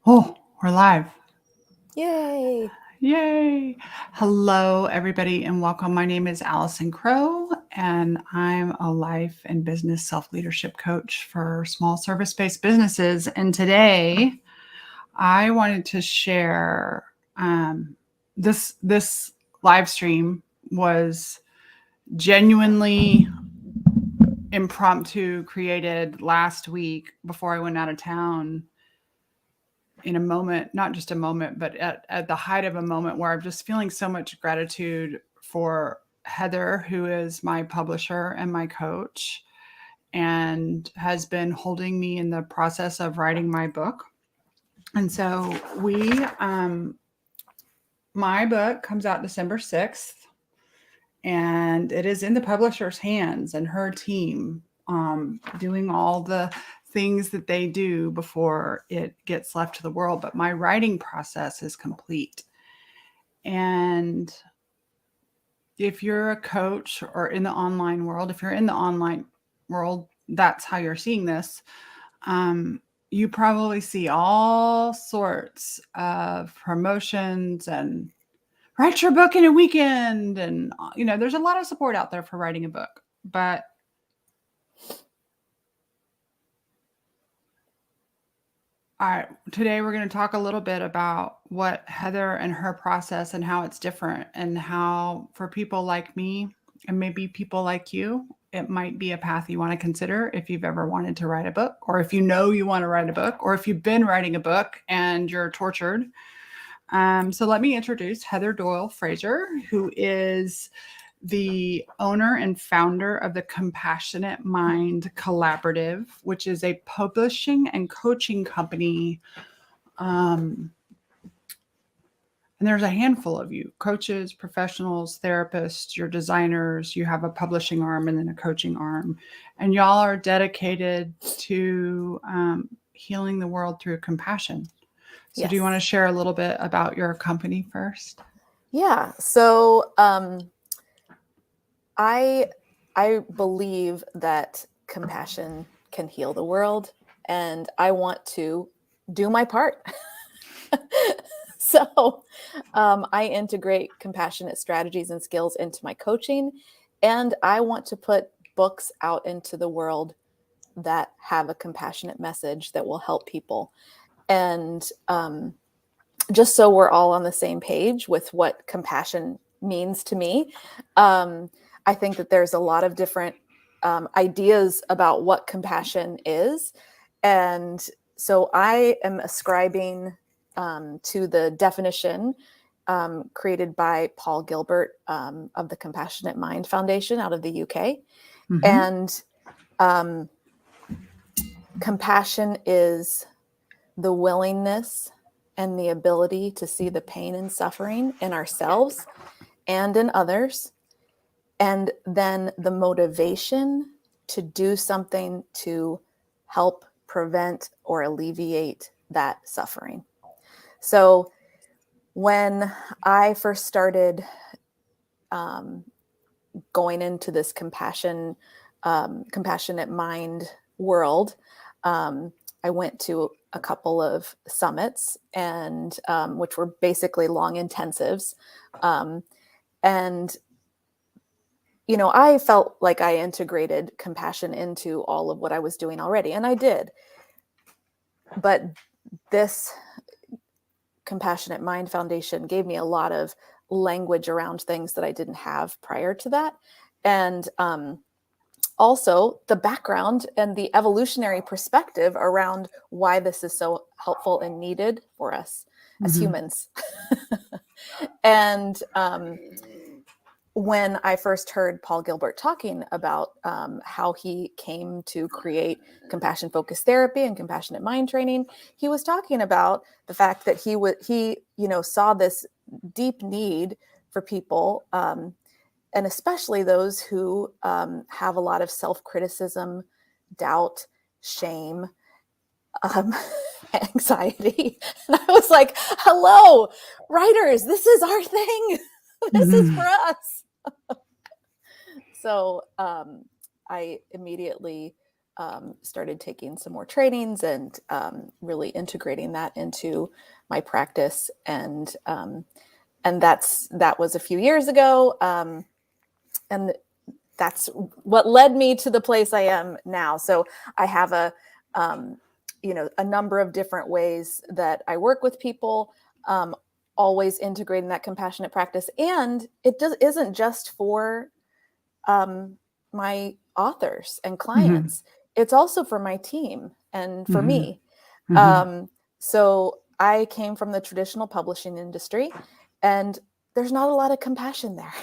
Oh, we're live. Yay! Yay. Hello, everybody, and welcome. My name is Allison Crow, and I'm a life and business self leadership coach for small service based businesses. And today I wanted to share this live stream was genuinely impromptu created last week before I went out of town in a moment, not just a moment, but at the height of a moment where I'm just feeling so much gratitude for Heather, who is my publisher and my coach, and has been holding me in the process of writing my book. And so my book comes out December 6th, and it is in the publisher's hands and her team doing all the things that they do before it gets left to the world. But my writing process is complete. And if you're a coach or in the online world, if you're in the online world, that's how you're seeing this. You probably see all sorts of promotions and write your book in a weekend. And, there's a lot of support out there for writing a book. But today we're going to talk a little bit about what Heather and her process and how it's different, and how for people like me and maybe people like you, it might be a path you want to consider if you've ever wanted to write a book, or if you know you want to write a book, or if you've been writing a book and you're tortured. So let me introduce Heather Doyle Fraser, who is the owner and founder of the Compassionate Mind Collaborative, which is a publishing and coaching company. And there's a handful of you: coaches, professionals, therapists, you're designers, you have a publishing arm and then a coaching arm. And y'all are dedicated to healing the world through compassion. So, do you want to Yes. share a little bit about your company first? Yeah. So I believe that compassion can heal the world, and I want to do my part. So I integrate compassionate strategies and skills into my coaching, and I want to put books out into the world that have a compassionate message that will help people. And just so we're all on the same page with what compassion means to me, I think that there's a lot of different ideas about what compassion is. And so I am ascribing to the definition created by Paul Gilbert of the Compassionate Mind Foundation out of the UK. Mm-hmm. And um, compassion is the willingness and the ability to see the pain and suffering in ourselves and in others, and then the motivation to do something to help prevent or alleviate that suffering. So when I first started going into this compassionate mind world, I went to a couple of summits, and which were basically long intensives. And I felt like I integrated compassion into all of what I was doing already, and I did. But this Compassionate Mind Foundation gave me a lot of language around things that I didn't have prior to that. And also the background and the evolutionary perspective around why this is so helpful and needed for us as Mm-hmm. humans. And when I first heard Paul Gilbert talking about how he came to create compassion-focused therapy and compassionate mind training, he was talking about the fact that he saw this deep need for people, and especially those who have a lot of self-criticism, doubt, shame, um, anxiety. And I was like, hello, writers, this is our thing. This is Mm-hmm. for us. So I immediately started taking some more trainings and really integrating that into my practice. And that was a few years ago. And that's what led me to the place I am now. So I have a number of different ways that I work with people, always integrating that compassionate practice. And it isn't just for my authors and clients. Mm-hmm. It's also for my team and for me. Mm-hmm. So I came from the traditional publishing industry, and there's not a lot of compassion there.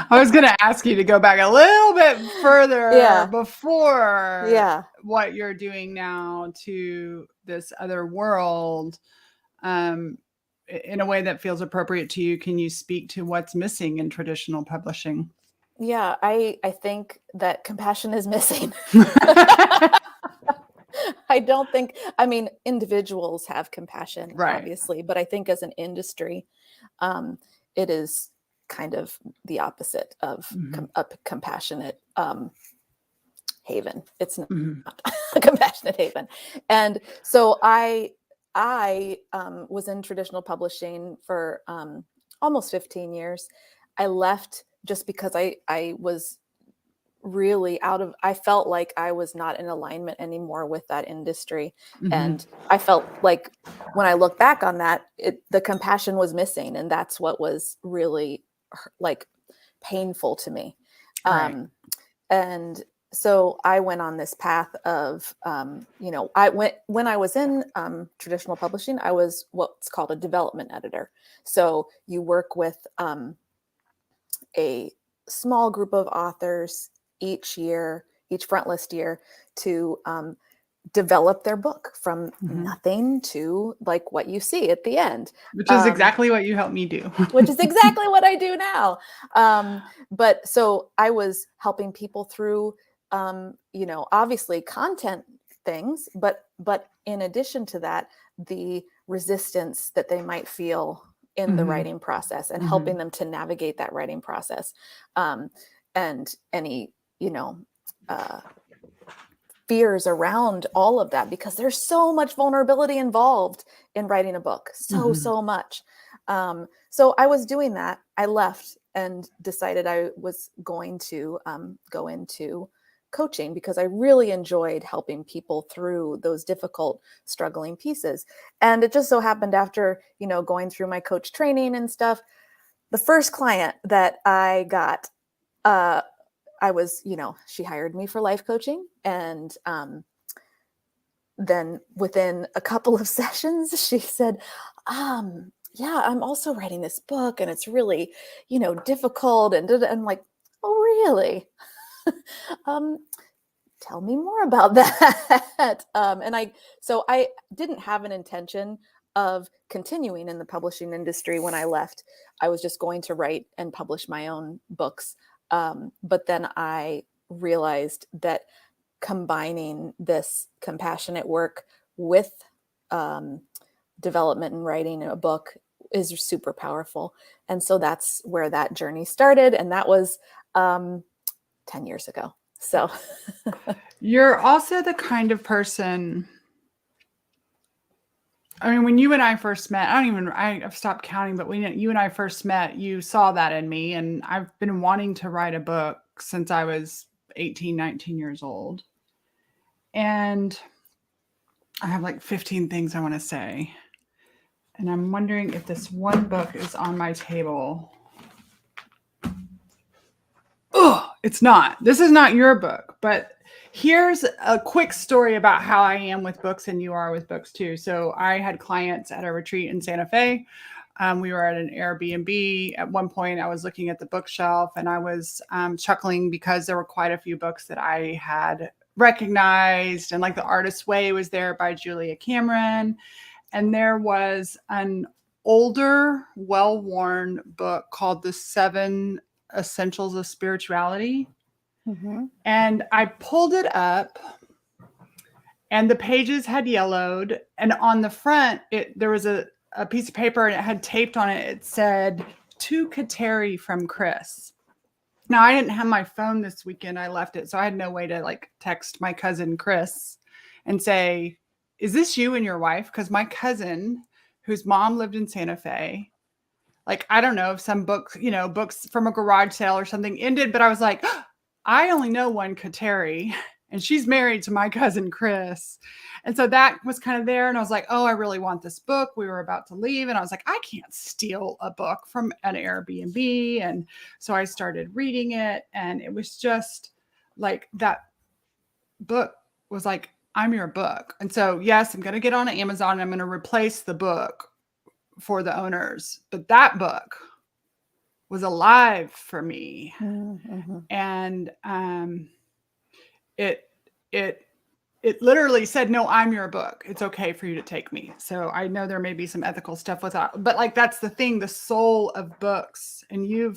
I was going to ask you to go back a little bit further before what you're doing now to this other world, in a way that feels appropriate to you. Can you speak to what's missing in traditional publishing? Yeah, I think that compassion is missing. I don't think, individuals have compassion, obviously, but I think as an industry, it is kind of the opposite of a compassionate haven. It's not a compassionate haven. And so I was in traditional publishing for almost 15 years. I left just because I was really I felt like I was not in alignment anymore with that industry. And I felt like when I look back on that, the compassion was missing. And that's what was really like painful to me. And so I went on this path of, when I was in traditional publishing, I was what's called a development editor. So you work with a small group of authors each front list year to develop their book from nothing to like what you see at the end. Which is exactly what you helped me do. Which is exactly what I do now. But so I was helping people through, obviously content things, but in addition to that, the resistance that they might feel in the writing process and helping them to navigate that writing process. And any, fears around all of that, because there's so much vulnerability involved in writing a book. So much. So I was doing that. I left and decided I was going to go into coaching because I really enjoyed helping people through those difficult, struggling pieces. And it just so happened after, going through my coach training and stuff, the first client that I got, she hired me for life coaching. And then within a couple of sessions, she said, yeah, I'm also writing this book and it's really, difficult. And I'm like, oh, really? Tell me more about that. So I didn't have an intention of continuing in the publishing industry when I left. I was just going to write and publish my own books. But then I realized that combining this compassionate work with development and writing a book is super powerful. And so that's where that journey started. And that was 10 years ago. So you're also the kind of person, when you and I first met, I've stopped counting, but when you and I first met, you saw that in me. And I've been wanting to write a book since I was 18, 19 years old. And I have like 15 things I want to say. And I'm wondering if this one book is on my table. Oh, it's not. This is not your book, but here's a quick story about how I am with books and you are with books too. So I had clients at a retreat in Santa Fe. We were at an Airbnb. At one point, I was looking at the bookshelf and I was chuckling because there were quite a few books that I had recognized. And like The Artist's Way was there by Julia Cameron. And there was an older, well-worn book called The 7 Essentials of Spirituality. And I pulled it up and the pages had yellowed. And on the front, there was a piece of paper and it had taped on it. It said, "To Kateri from Chris." Now, I didn't have my phone this weekend. I left it. So I had no way to like text my cousin Chris and say, is this you and your wife? Because my cousin, whose mom lived in Santa Fe, like, I don't know if some books, books from a garage sale or something ended, but I was like, I only know one Kateri, and she's married to my cousin Chris. And so that was kind of there. And I was like, oh, I really want this book. We were about to leave. And I was like, I can't steal a book from an Airbnb. And so I started reading it. And it was just like that book was like, I'm your book. And so, yes, I'm going to get on Amazon and I'm going to replace the book for the owners. But that book was alive for me. Mm-hmm. And it literally said, no, I'm your book. It's okay for you to take me. So I know there may be some ethical stuff with that, but like, that's the thing, the soul of books. And you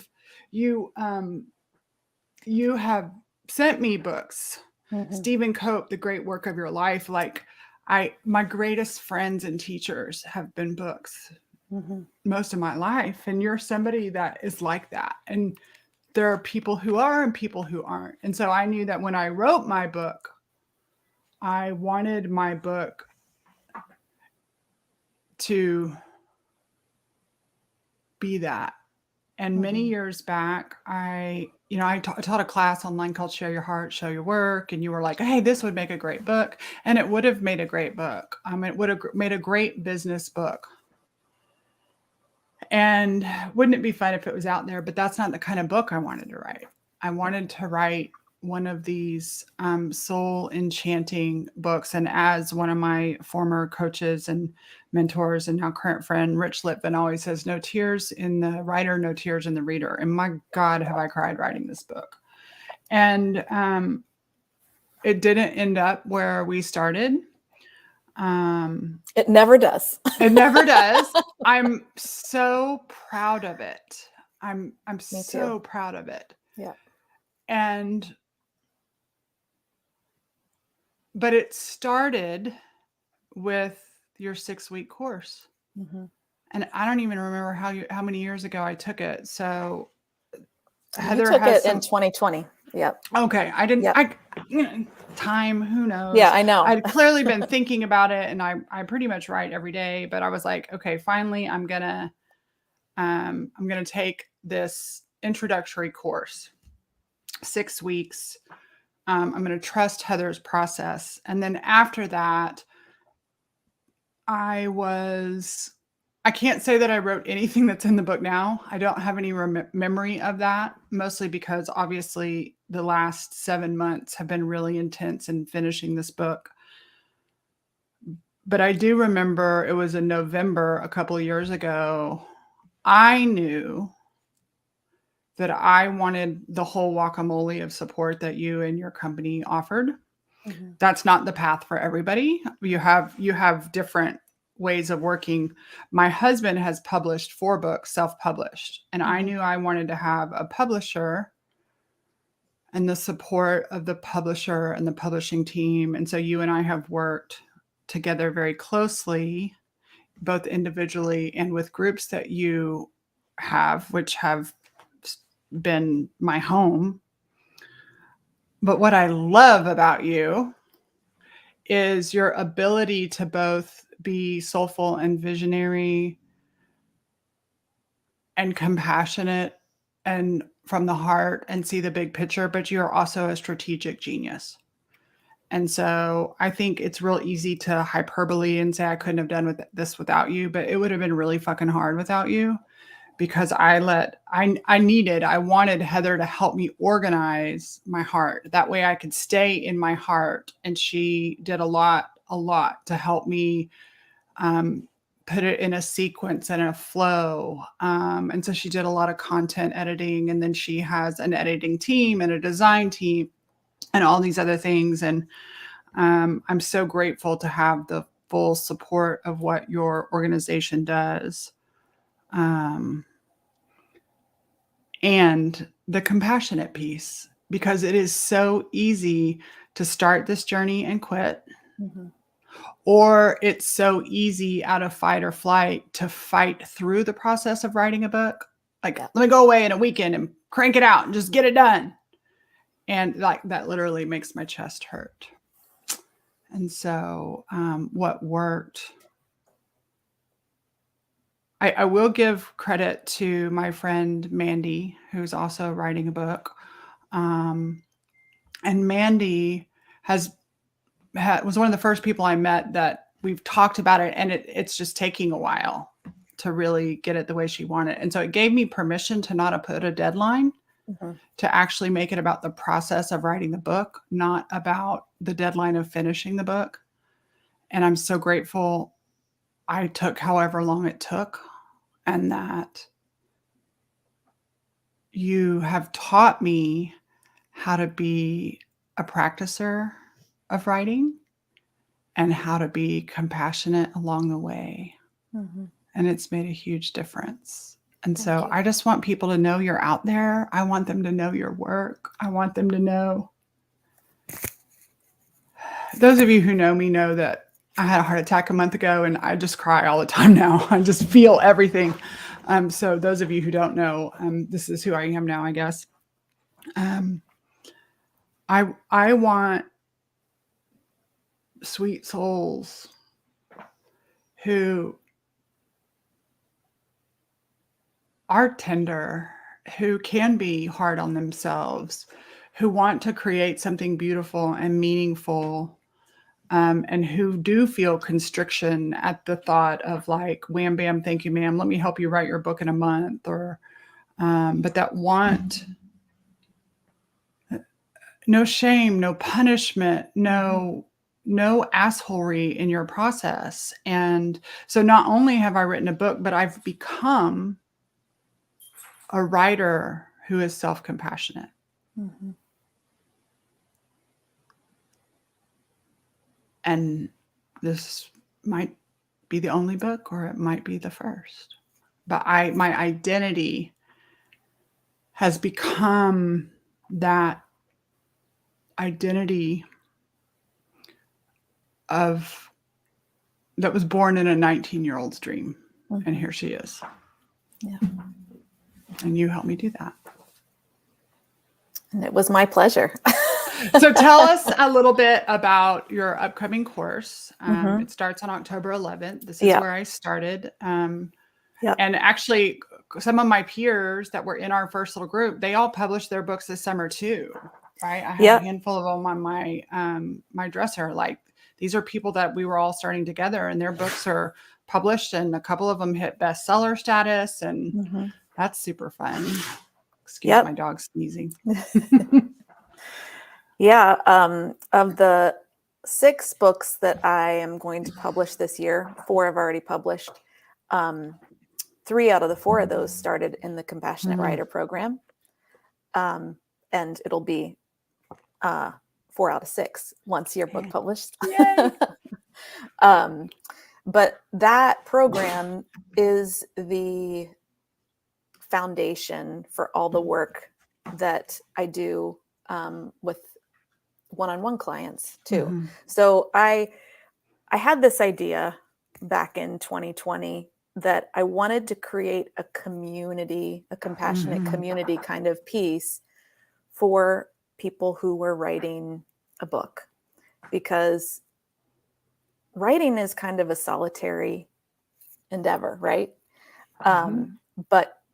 have sent me books. Mm-hmm. Stephen Cope, The Great Work of Your Life. Like my greatest friends and teachers have been books Mm-hmm. most of my life. And you're somebody that is like that. And there are people who are and people who aren't. And so I knew that when I wrote my book, I wanted my book to be that. And many years back, I taught a class online called Show Your Heart, Show Your Work. And you were like, hey, this would make a great book. And it would have made a great book. It would have made a great business book. And wouldn't it be fun if it was out there? But that's not the kind of book I wanted to write. I wanted to write one of these soul enchanting books. And as one of my former coaches and mentors and now current friend, Rich Litvin, always says, no tears in the writer, no tears in the reader. And my God, have I cried writing this book. And it didn't end up where we started. It never does. It never does. I'm so proud of it. I'm so proud of it. Yeah. But it started with your 6-week course. Mm-hmm. And I don't even remember how many years ago I took it. So Heather took it in 2020. Yep. Okay. I didn't, yep. Time, who knows? Yeah, I know. I'd clearly been thinking about it, and I pretty much write every day, but I was like, okay, finally I'm going to take this introductory course, 6 weeks. I'm going to trust Heather's process. And then after that, I can't say that I wrote anything that's in the book now. I don't have any memory of that, mostly because obviously the last 7 months have been really intense in finishing this book. But I do remember it was in November a couple of years ago. I knew that I wanted the whole guacamole of support that you and your company offered. Mm-hmm. That's not the path for everybody. You have different ways of working. My husband has published 4 books, self-published, and I knew I wanted to have a publisher and the support of the publisher and the publishing team. And so you and I have worked together very closely, both individually and with groups that you have, which have been my home. But what I love about you is your ability to both be soulful and visionary and compassionate and from the heart and see the big picture, but you're also a strategic genius. And so I think it's real easy to hyperbole and say I couldn't have done this without you, but it would have been really fucking hard without you, because I wanted Heather to help me organize my heart. That way I could stay in my heart. And she did a lot to help me put it in a sequence and a flow. And so she did a lot of content editing, and then she has an editing team and a design team and all these other things. And I'm so grateful to have the full support of what your organization does. And the compassionate piece, because it is so easy to start this journey and quit. Mm-hmm. Or it's so easy out of fight or flight to fight through the process of writing a book. Like, let me go away in a weekend and crank it out and just get it done. And like that literally makes my chest hurt. And so what worked, I will give credit to my friend Mandy, who's also writing a book. And Mandy was one of the first people I met that we've talked about it, and it's just taking a while to really get it the way she wanted. And so it gave me permission to not put a deadline, to actually make it about the process of writing the book, not about the deadline of finishing the book. And I'm so grateful I took however long it took, and that you have taught me how to be a practicer of writing and how to be compassionate along the way. And it's made a huge difference. And so I just want people to know you're out there. I want them to know your work. I want them to know. Those of you who know me know that I had a heart attack a month ago, and I just cry all the time now. I just feel everything. So those of you who don't know, this is who I am now, I guess. I want sweet souls who are tender, who can be hard on themselves, who want to create something beautiful and meaningful, and who do feel constriction at the thought of like, wham, bam, thank you, ma'am, let me help you write your book in a month, or, but that want no shame, no punishment, no assholery in your process. And so not only have I written a book, but I've become a writer who is self-compassionate. And this might be the only book, or it might be the first. But my identity has become that identity that was born in a 19-year-old's dream. And here she is. Yeah. And you helped me do that. And it was my pleasure. So tell us a little bit about your upcoming course. It starts on October 11th. This is where I started. And actually, some of my peers that were in our first little group, they all published their books this summer too, right? I have a handful of them on my dresser. Like, these are people that we were all starting together, and their books are published, and a couple of them hit bestseller status, and that's super fun. Excuse my dog sneezing. Of the 6 books that I am going to publish this year, 4 I've already published. 3 out of the 4 of those started in the Compassionate Writer program. And it'll be 4 out of 6 once your book published. But that program is the foundation for all the work that I do with one-on-one clients too. So I had this idea back in 2020 that I wanted to create a community, a compassionate community kind of piece for people who were writing a book, because writing is kind of a solitary endeavor, right?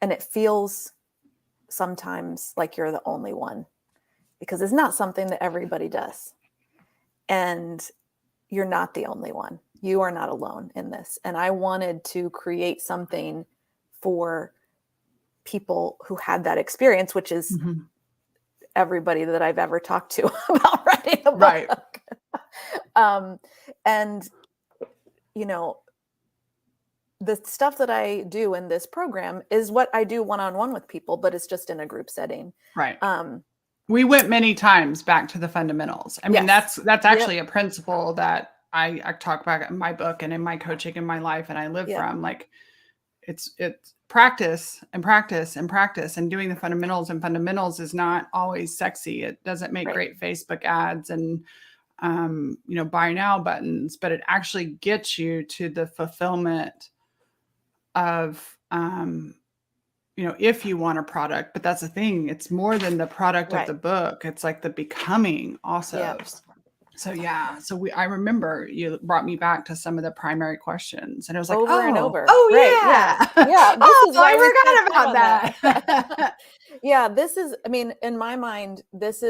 And it feels sometimes like you're the only one, because it's not something that everybody does. And you're not the only one. You are not alone in this. And I wanted to create something for people who had that experience, which is everybody that I've ever talked to about writing a book. Right. And, you know, the stuff that I do in this program is what I do one-on-one with people, but it's just in a group setting. Right. We went many times back to the fundamentals. I mean, that's actually a principle that I talk about in my book and in my coaching in my life, and I live from. Like, it's practice and practice and practice, and doing the fundamentals. And fundamentals is not always sexy. It doesn't make great Facebook ads and buy now buttons, but it actually gets you to the fulfillment of if you want a product, but that's the thing. It's more than the product of Right. the book. It's like the becoming also. Yeah. So yeah, I remember you brought me back to some of the primary questions, and it was like, Over and over. oh Right. yeah, Yeah. This oh, is why we I spent forgot time about on that. Yeah. This is, I mean, in my mind, this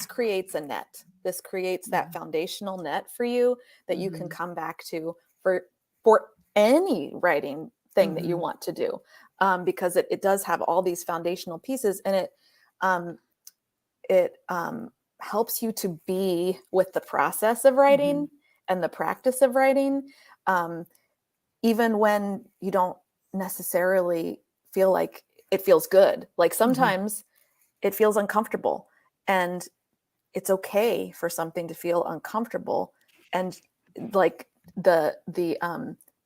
creates a net. This creates that foundational net for you that you can come back to for any writing thing that you want to do, because it does have all these foundational pieces, and it helps you to be with the process of writing and the practice of writing, even when you don't necessarily feel like it feels good. Like sometimes it feels uncomfortable, and it's okay for something to feel uncomfortable, and like the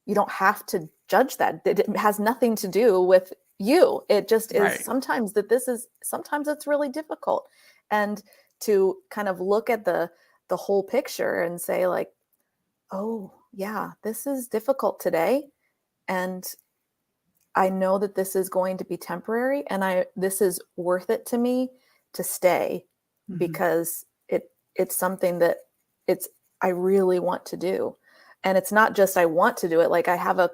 you don't have to judge that. It has nothing to do with you. It just is Right. sometimes sometimes it's really difficult, and to kind of look at the whole picture and say like, oh yeah, this is difficult today, and I know that this is going to be temporary, and this is worth it to me to stay, because it's something that I really want to do. And it's not just I want to do it, like I have a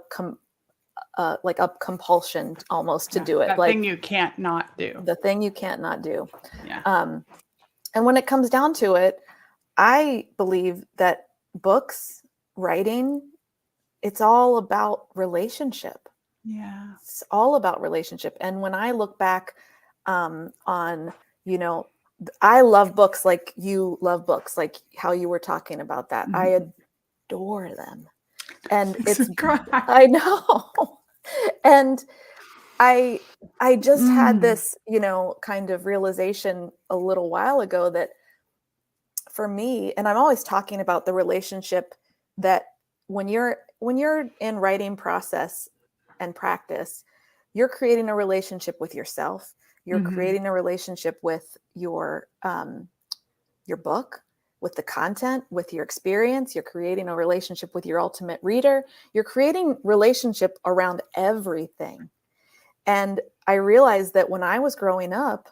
compulsion almost to do it. That like thing you can't not do. the thing you can't not do. Yeah. And when it comes down to it, I believe that books, writing, it's all about relationship. Yeah. It's all about relationship. And when I look back on, I love books like you love books, like how you were talking about that. I adore them. And I know. And I just had this, kind of realization a little while ago that for me, and I'm always talking about the relationship that when you're in writing process and practice, you're creating a relationship with yourself. You're creating a relationship with your book, with the content, with your experience. You're creating a relationship with your ultimate reader. You're creating relationship around everything. And I realized that when I was growing up,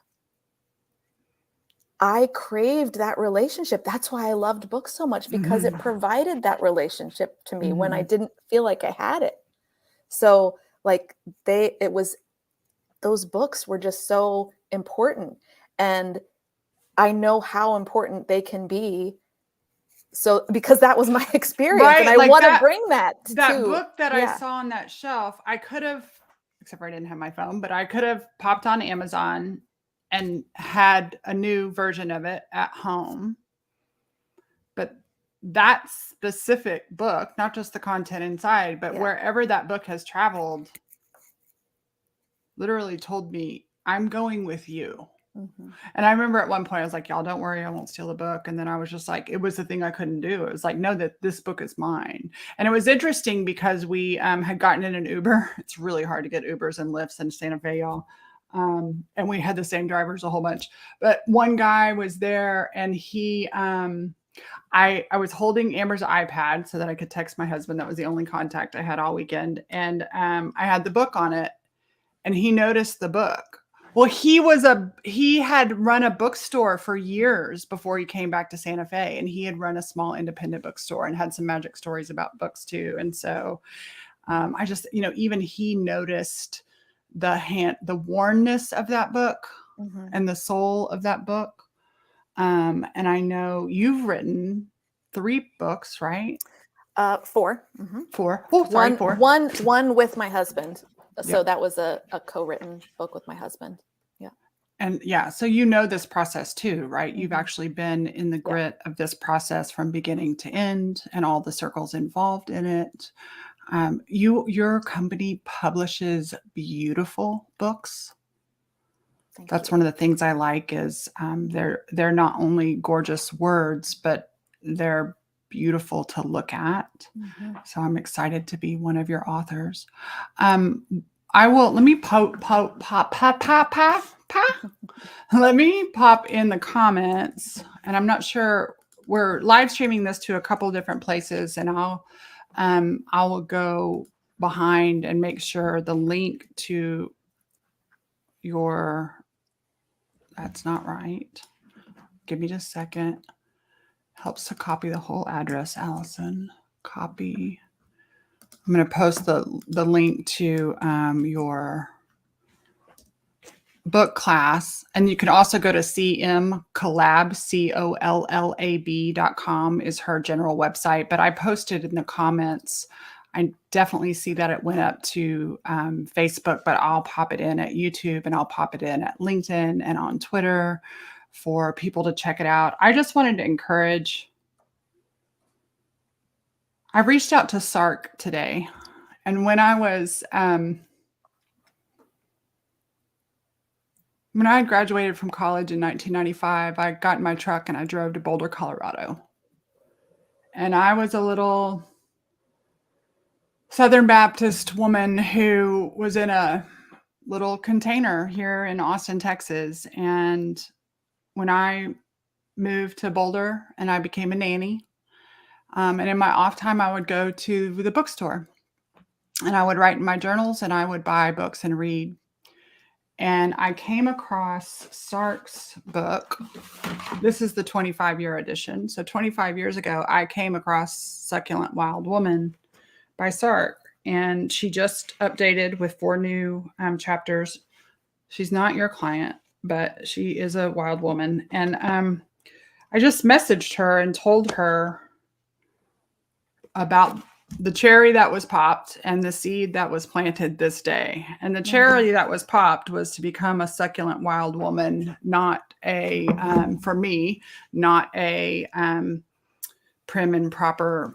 I craved that relationship. That's why I loved books so much, because it provided that relationship to me when I didn't feel like I had it. So like those books were just so important. And I know how important they can be. So because that was my experience, Right, and I like want to bring that book that I saw on that shelf, I could have, except for I didn't have my phone, but I could have popped on Amazon and had a new version of it at home. But that specific book, not just the content inside, but wherever that book has traveled, literally told me, I'm going with you. And I remember at one point I was like, y'all don't worry, I won't steal the book. And then I was just like, it was the thing I couldn't do. It was like, no, that this book is mine. And it was interesting because we had gotten in an Uber. It's really hard to get Ubers and Lyfts in Santa Fe, y'all. And we had the same drivers a whole bunch. But one guy was there, and he I was holding Amber's iPad so that I could text my husband. That was the only contact I had all weekend. And I had the book on it, and he noticed the book. Well, he had run a bookstore for years before he came back to Santa Fe, and he had run a small independent bookstore and had some magic stories about books too. And so I just, even he noticed the wornness of that book and the soul of that book. And I know you've written 3 books, right? 4. 4. Oh, sorry, 4. One with my husband. So Yep. that was a co-written book with my husband. Yeah. And so this process too, right? You've actually been in the grit of this process from beginning to end, and all the circles involved in it. Your company publishes beautiful books. That's one of the things I like is they're not only gorgeous words, but they're beautiful to look at. So I'm excited to be one of your authors. Let me let me pop in the comments, and I'm not sure, we're live streaming this to a couple different places, and I will go behind and make sure the link to that's not right. Give me just a second. Helps to copy the whole address, Allison. Copy. I'm going to post the link to your book class. And you can also go to cmcollab.com is her general website. But I posted in the comments. I definitely see that it went up to Facebook, but I'll pop it in at YouTube and I'll pop it in at LinkedIn and on Twitter for people to check it out. I just wanted to encourage. I reached out to SARC today. And when I had graduated from college in 1995, I got in my truck and I drove to Boulder, Colorado. And I was a little Southern Baptist woman who was in a little container here in Austin, Texas. And when I moved to Boulder and I became a nanny, and in my off time, I would go to the bookstore and I would write in my journals and I would buy books and read. And I came across Sark's book. This is the 25-year edition. So 25 years ago, I came across Succulent Wild Woman by Sark. And she just updated with 4 new chapters. She's not your client, but she is a wild woman. And I just messaged her and told her about the cherry that was popped and the seed that was planted this day. And the cherry that was popped was to become a succulent wild woman, not a, for me, not a prim and proper,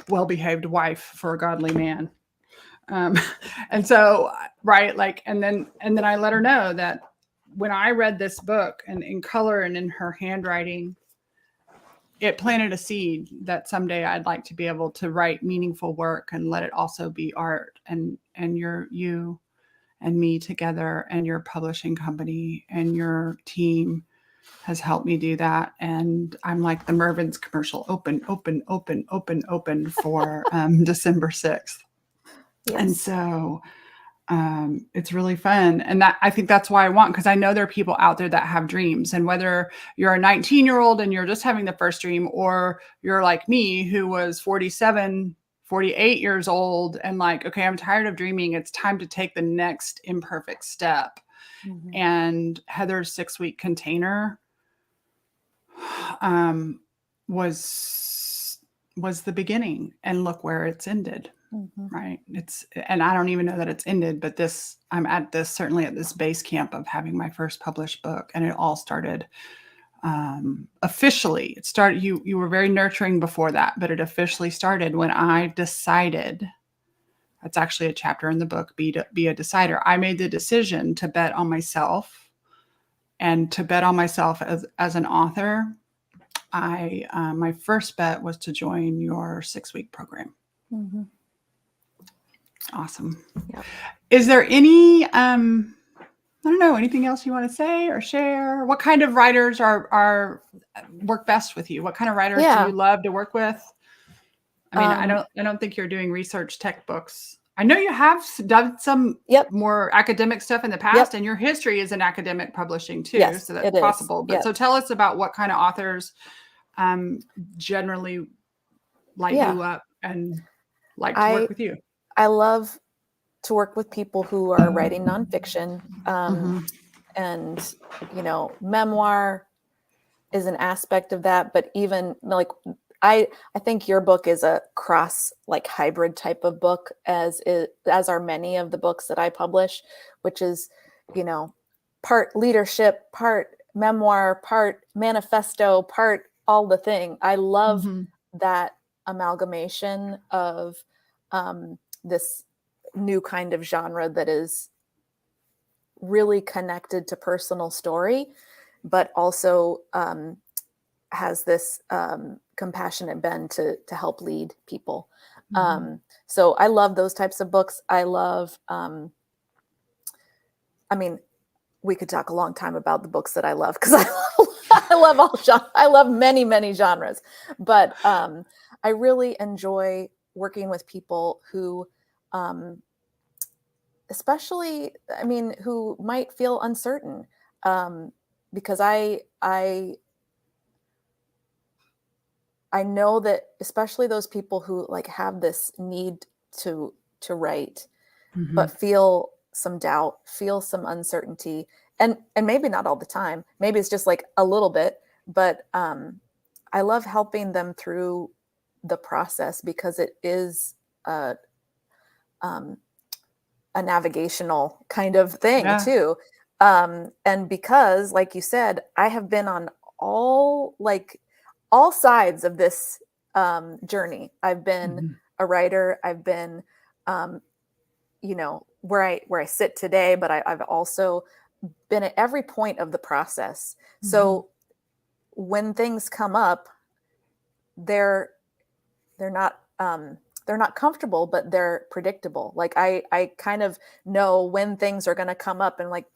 well-behaved wife for a godly man. And so, right, like, and then I let her know that when I read this book and in color and in her handwriting, it planted a seed that someday I'd like to be able to write meaningful work and let it also be art. And you and me together and your publishing company and your team has helped me do that. And I'm like the Mervyn's commercial, open for December 6th. Yes. And so it's really fun. And that, I think that's why I want, because I know there are people out there that have dreams. And whether you're a 19-year-old and you're just having the first dream, or you're like me, who was 47, 48 years old and like, okay, I'm tired of dreaming. It's time to take the next imperfect step. Mm-hmm. And Heather's 6-week container was the beginning, and look where it's ended. Mm-hmm. Right. And I don't even know that it's ended, but I'm certainly at this base camp of having my first published book. And it all started officially. It started, you were very nurturing before that, but it officially started when I decided, that's actually a chapter in the book, be a decider. I made the decision to bet on myself, and to bet on myself as an author. My first bet was to join your 6-week program. Mm-hmm. Awesome. Yep. Is there any, I don't know, anything else you want to say or share? What kind of writers are work best with you? What kind of writers do you love to work with? I mean, I don't think you're doing research tech books. I know you have done some more academic stuff in the past, and your history is in academic publishing too. Yes, so that's possible. But so tell us about what kind of authors generally light you up and like to work with you. I love to work with people who are writing nonfiction, and, memoir is an aspect of that. But even like, I think your book is a cross, like hybrid type of book, as are many of the books that I publish, which is, part leadership, part memoir, part manifesto, part all the thing. I love that amalgamation of this new kind of genre that is really connected to personal story, but also has this compassionate bend to help lead people. So I love those types of books. I love, we could talk a long time about the books that I love, because I love all genres. I love many, many genres, but I really enjoy working with people who especially, I mean, who might feel uncertain, because I know that especially those people who like have this need to write, Mhm. but feel some doubt, feel some uncertainty, and maybe not all the time. Maybe it's just like a little bit, but I love helping them through the process because it is a um, a navigational kind of thing Yeah. too. And because, like you said, I have been on all like all sides of this journey. I've been Mhm. a writer. I've been, um, where I sit today, but I've also been at every point of the process. Mhm. So when things come up, they're they're not they're not comfortable, but they're predictable. Like I kind of know when things are going to come up, and like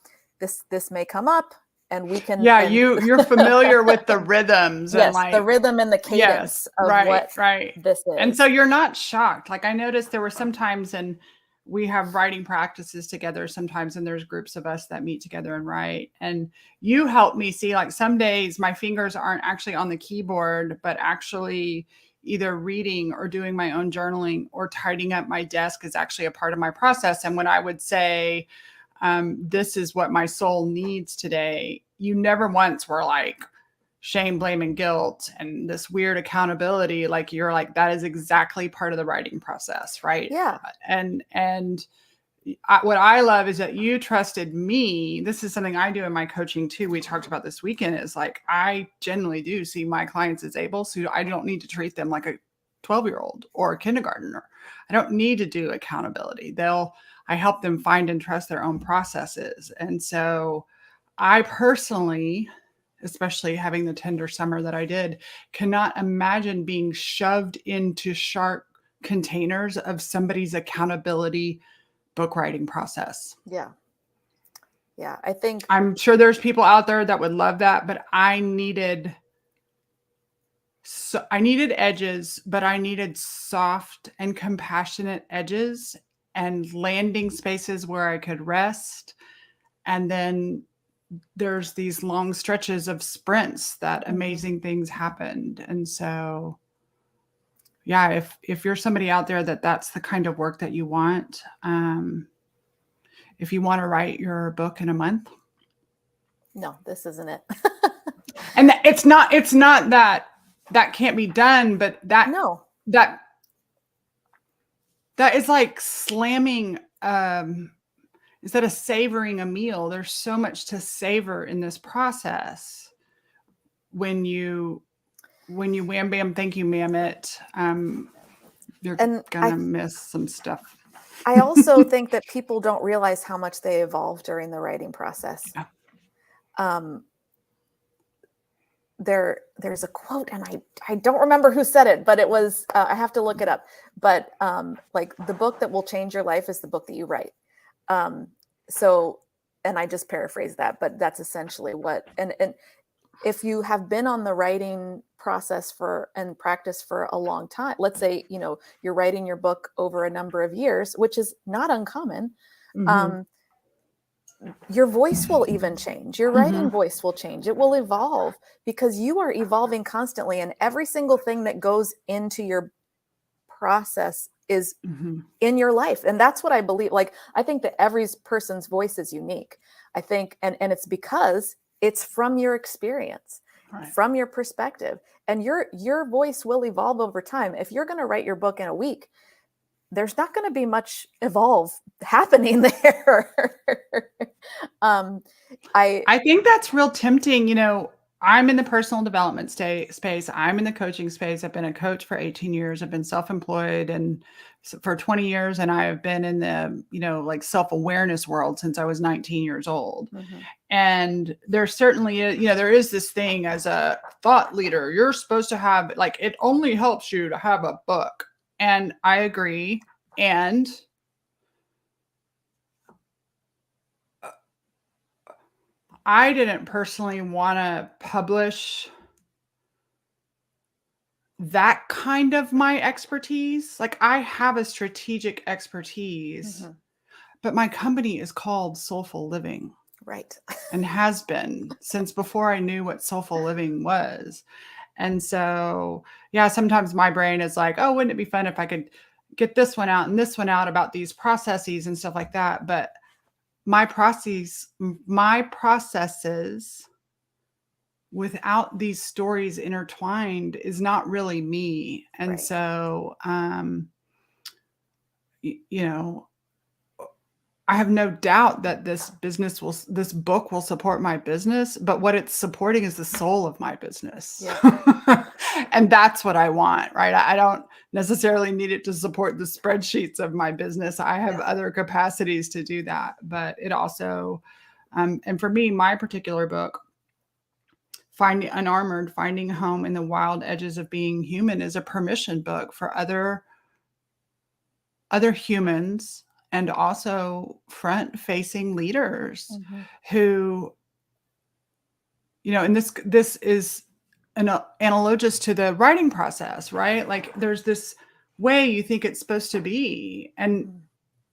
this may come up, and we can Yeah, and you're familiar with the rhythms and yes, the like rhythm and the yes, cadence of right, what right. this And so is. you're not shocked. Like I noticed there were some times and we have writing practices together sometimes and there's groups of us that meet together and write. And you help me see like some days my fingers aren't actually on the keyboard, but actually either reading or doing my own journaling or tidying up my desk is actually a part of my process. And when I would say, this is what my soul needs today, you never once were like, shame, blame, and guilt and this weird accountability. Like you're like, that is exactly part of the writing process, right? Yeah. And what I love is that you trusted me. This is something I do in my coaching too. We talked about this weekend is like, I generally do see my clients as able, so I don't need to treat them like a 12-year-old or a kindergartner. I don't need to do accountability. I help them find and trust their own processes. And so I personally, especially having the tender summer that I did, cannot imagine being shoved into sharp containers of somebody's accountability book writing process. Yeah. Yeah. I think I'm sure there's people out there that would love that, but I needed edges, but I needed soft and compassionate edges and landing spaces where I could rest. And then there's these long stretches of sprints that amazing things happened. And so, yeah, if you're somebody out there that's the kind of work that you want, if you want to write your book in a month, no, this isn't it. and it's not that can't be done, but No. that that is like slamming instead of savoring a meal. There's so much to savor in this process when you wham bam thank you ma'am it. You're And gonna miss some stuff. I also think that people don't realize how much they evolve during the writing process. Yeah. Um, there's a quote, and I don't remember who said it, but it was I have to look it up. But like the book that will change your life is the book that you write. Um, so, and I just paraphrase that, but that's essentially what. And if you have been on the writing process for and practice for a long time, let's say you're writing your book over a number of years, which is not uncommon. Mm-hmm. Um, your voice will even change. Your Mm-hmm. writing voice will change. It will evolve because you are evolving constantly, and every single thing that goes into your process is Mm-hmm. in your life. And that's what I believe. Like, I think that every person's voice is unique. I think, and it's because it's from your experience, Right. from your perspective, and your voice will evolve over time. If you're going to write your book in a week, there's not going to be much evolve happening there. um, I think that's real tempting. I'm in the personal development space. I'm in the coaching space. I've been a coach for 18 years. I've been self-employed and for 20 years. And I've been in the, like self-awareness world since I was 19 years old. mm-hmm. And there certainly is, there is this thing as a thought leader, you're supposed to have, like, it only helps you to have a book. And I agree. And I didn't personally want to publish that kind of my expertise. Like I have a strategic expertise, Mm-hmm. but my company is called Soulful Living Right. and has been since before I knew what soulful living was. And so, yeah, sometimes my brain is like, oh, wouldn't it be fun if I could get this one out and this one out about these processes and stuff like that. But my processes without these stories intertwined is not really me. And Right. so, you know, I have no doubt that this book will support my business, but what it's supporting is the soul of my business. Yeah. And that's what I want, right? I don't necessarily need it to support the spreadsheets of my business. I have other capacities to do that, but it also, and for me, my particular book, Finding Unarmored, Finding Home in the Wild Edges of Being Human, is a permission book for other humans and also front-facing leaders who, and this is an analogous to the writing process, right? Like there's this way you think it's supposed to be, and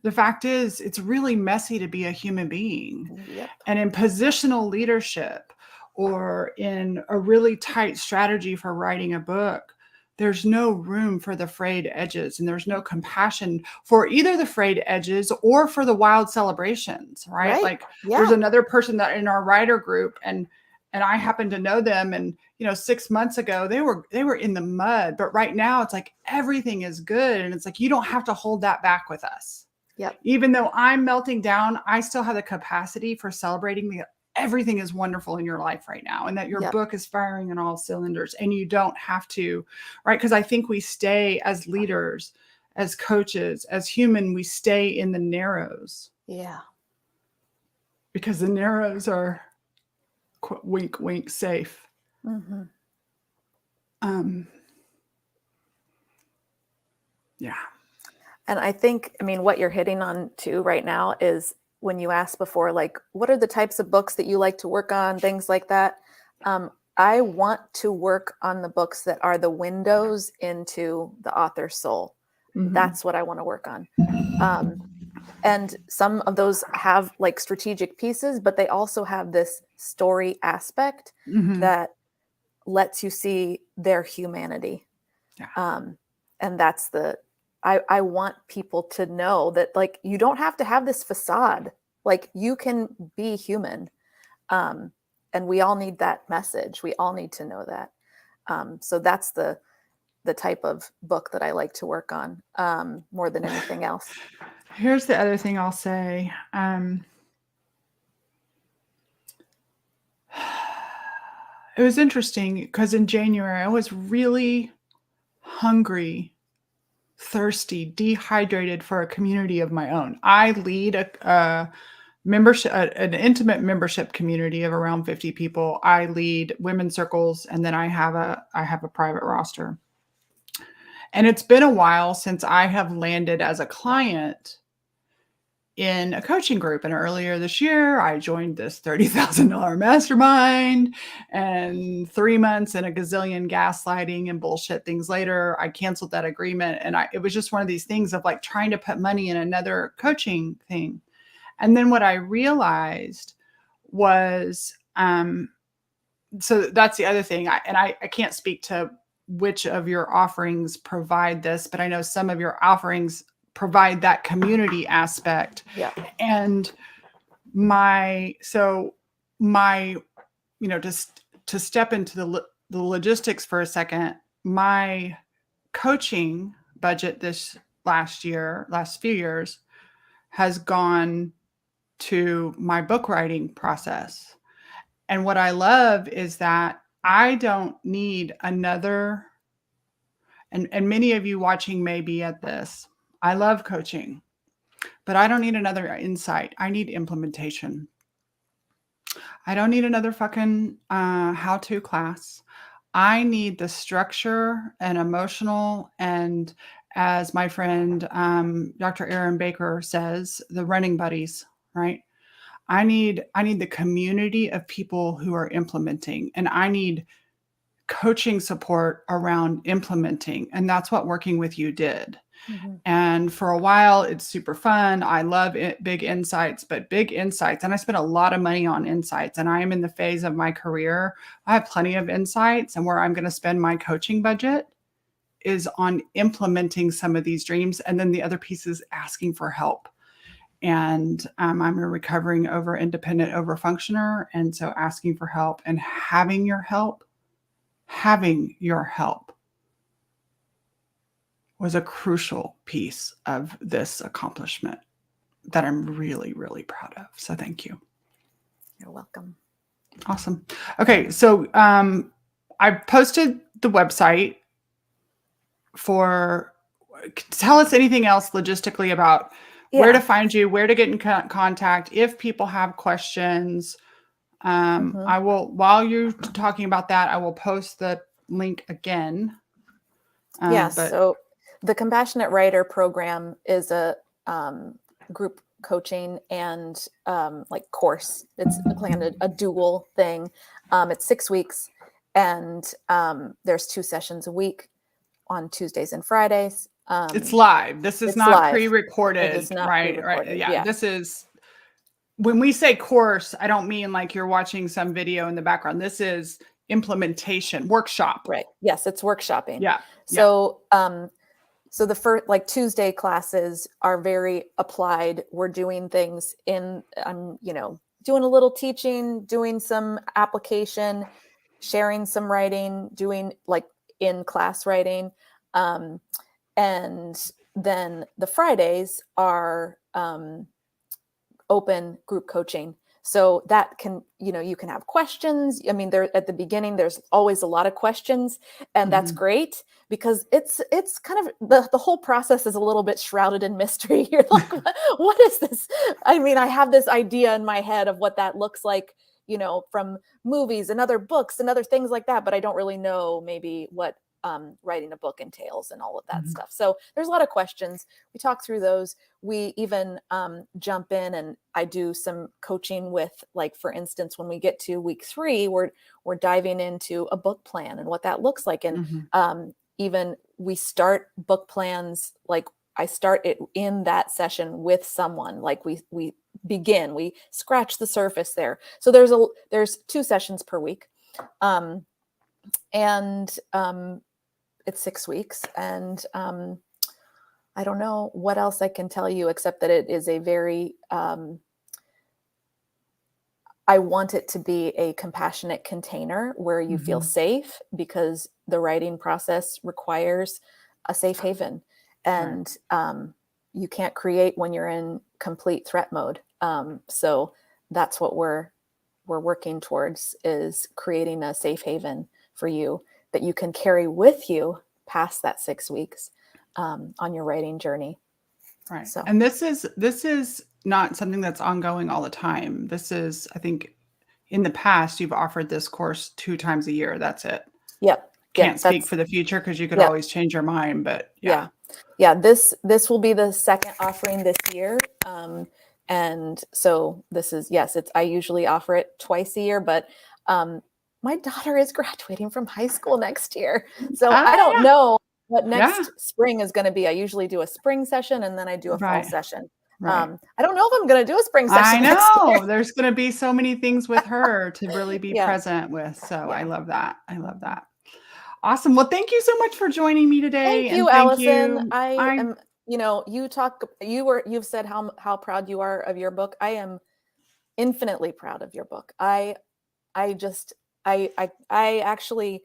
the fact is it's really messy to be a human being. Yep. And in positional leadership or in a really tight strategy for writing a book, there's no room for the frayed edges, and there's no compassion for either the frayed edges or for the wild celebrations, right? Like there's another person that in our writer group, and I happen to know them, and 6 months ago they were in the mud, but right now it's like everything is good, and it's like you don't have to hold that back with us. Yep. Even though I'm melting down, I still have the capacity for celebrating everything is wonderful in your life right now, and that your book is firing on all cylinders, and you don't have to, right? Because I think we stay as leaders, as coaches, as human, we stay in the narrows. Yeah. Because the narrows are wink, wink, safe. Yeah. And I think, what you're hitting on too right now is when you asked before, like, what are the types of books that you like to work on, things like that. I want to work on the books that are the windows into the author's soul. That's what I want to work on. And some of those have like strategic pieces, but they also have this story aspect that lets you see their humanity. Yeah. And that's I want people to know that, like, you don't have to have this facade. Like, you can be human. And we all need that message. We all need to know that. So that's the type of book that I like to work on more than anything else. Here's the other thing I'll say. It was interesting because in January, I was really hungry, thirsty, dehydrated for a community of my own. I lead a membership, an intimate membership community of around 50 people. I lead women's circles, and then I have a private roster. And it's been a while since I have landed as a client in a coaching group. And earlier this year, I joined this $30,000 mastermind, and 3 months and a gazillion gaslighting and bullshit things later, I canceled that agreement. And it was just one of these things of like trying to put money in another coaching thing. And then what I realized was, so that's the other thing. I can't speak to which of your offerings provide this, but I know some of your offerings provide that community aspect. Yeah. And just to step into the logistics for a second, my coaching budget this last few years has gone to my book writing process. And what I love is that I don't need another, and many of you watching may be at this. I love coaching, but I don't need another insight. I need implementation. I don't need another fucking how-to class. I need the structure and emotional, and as my friend Dr. Aaron Baker says, the running buddies, right? I need the community of people who are implementing, and I need coaching support around implementing. And that's what Working With You did. And And for a while, it's super fun. I love it, big insights, but big insights. And I spent a lot of money on insights. And I am in the phase of my career. I have plenty of insights. And where I'm going to spend my coaching budget is on implementing some of these dreams. And then the other piece is asking for help. And I'm a recovering independent over functioner. And so asking for help and having your help was a crucial piece of this accomplishment that I'm really, really proud of. So thank you. You're welcome. Awesome. Okay. So I posted the website tell us anything else logistically about where to find you, where to get in contact. If people have questions, I will, while you're talking about that, I will post the link again. So the Compassionate Writer program is a group coaching and like course. It's planned a dual thing. It's 6 weeks, and there's 2 sessions a week on Tuesdays and Fridays. It's live. This is not live. pre-recorded. It is not right. pre-recorded. Yeah. This is, when we say course, I don't mean like you're watching some video in the background. This is implementation workshop. Right. Yes, it's workshopping. Yeah. So so the first, like, Tuesday classes are very applied. We're doing things doing a little teaching, doing some application, sharing some writing, doing like in class writing. And then the Fridays are open group coaching. So that can, you can have questions. I mean, there at the beginning, there's always a lot of questions, and that's great, because it's kind of the whole process is a little bit shrouded in mystery. You're like, what is this? I mean, I have this idea in my head of what that looks like, from movies and other books and other things like that, but I don't really know maybe what writing a book entails and all of that stuff. So there's a lot of questions. We talk through those. We even jump in, and I do some coaching with, like, for instance, when we get to week 3, we're diving into a book plan and what that looks like. And even we start book plans, like I start it in that session with someone, like we scratch the surface there. So there's 2 sessions per week. It's 6 weeks, and I don't know what else I can tell you, except that it is a very, I want it to be a compassionate container where you feel safe, because the writing process requires a safe haven, and you can't create when you're in complete threat mode. So that's what we're working towards, is creating a safe haven for you that you can carry with you past that 6 weeks on your writing journey. Right. So, and this is not something that's ongoing all the time. This is, I think, in the past, you've offered this course 2 times a year. That's it. Yep. Can't speak for the future, because you could always change your mind, but yeah. This will be the second offering this year. And so this is, I usually offer it twice a year, but my daughter is graduating from high school next year. So I don't know what next spring is going to be. I usually do a spring session, and then I do a fall session. I don't know if I'm going to do a spring session. I know. Next year. There's going to be so many things with her to really be present with. So I love that. Awesome. Well, thank you so much for joining me today. Thank you, Allison. I am, you've said how proud you are of your book. I am infinitely proud of your book. I actually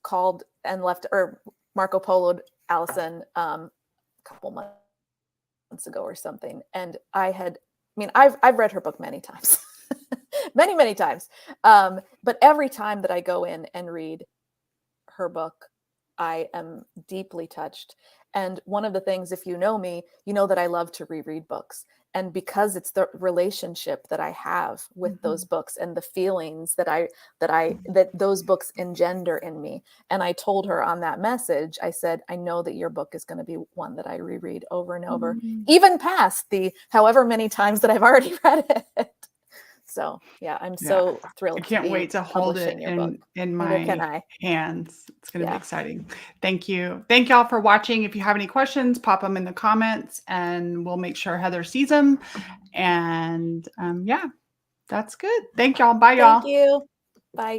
called and left, or Marco Polo'd Allison a couple months ago or something, and I've read her book many times, many times, but every time that I go in and read her book, I am deeply touched. And one of the things, if you know me, you know that I love to reread books. And because it's the relationship that I have with those books and the feelings that those books engender in me. And I told her on that message, I said, I know that your book is going to be one that I reread over and over, even past the however many times that I've already read it. So yeah, I'm Yeah. so I thrilled to can't be wait to hold it publishing your book. in Neither can my I. hands. It's going to be Yeah. exciting. Thank you. Thank y'all for watching. If you have any questions, pop them in the comments and we'll make sure Heather sees them. And yeah, that's good. Thank y'all. Bye, y'all. Thank you. Bye.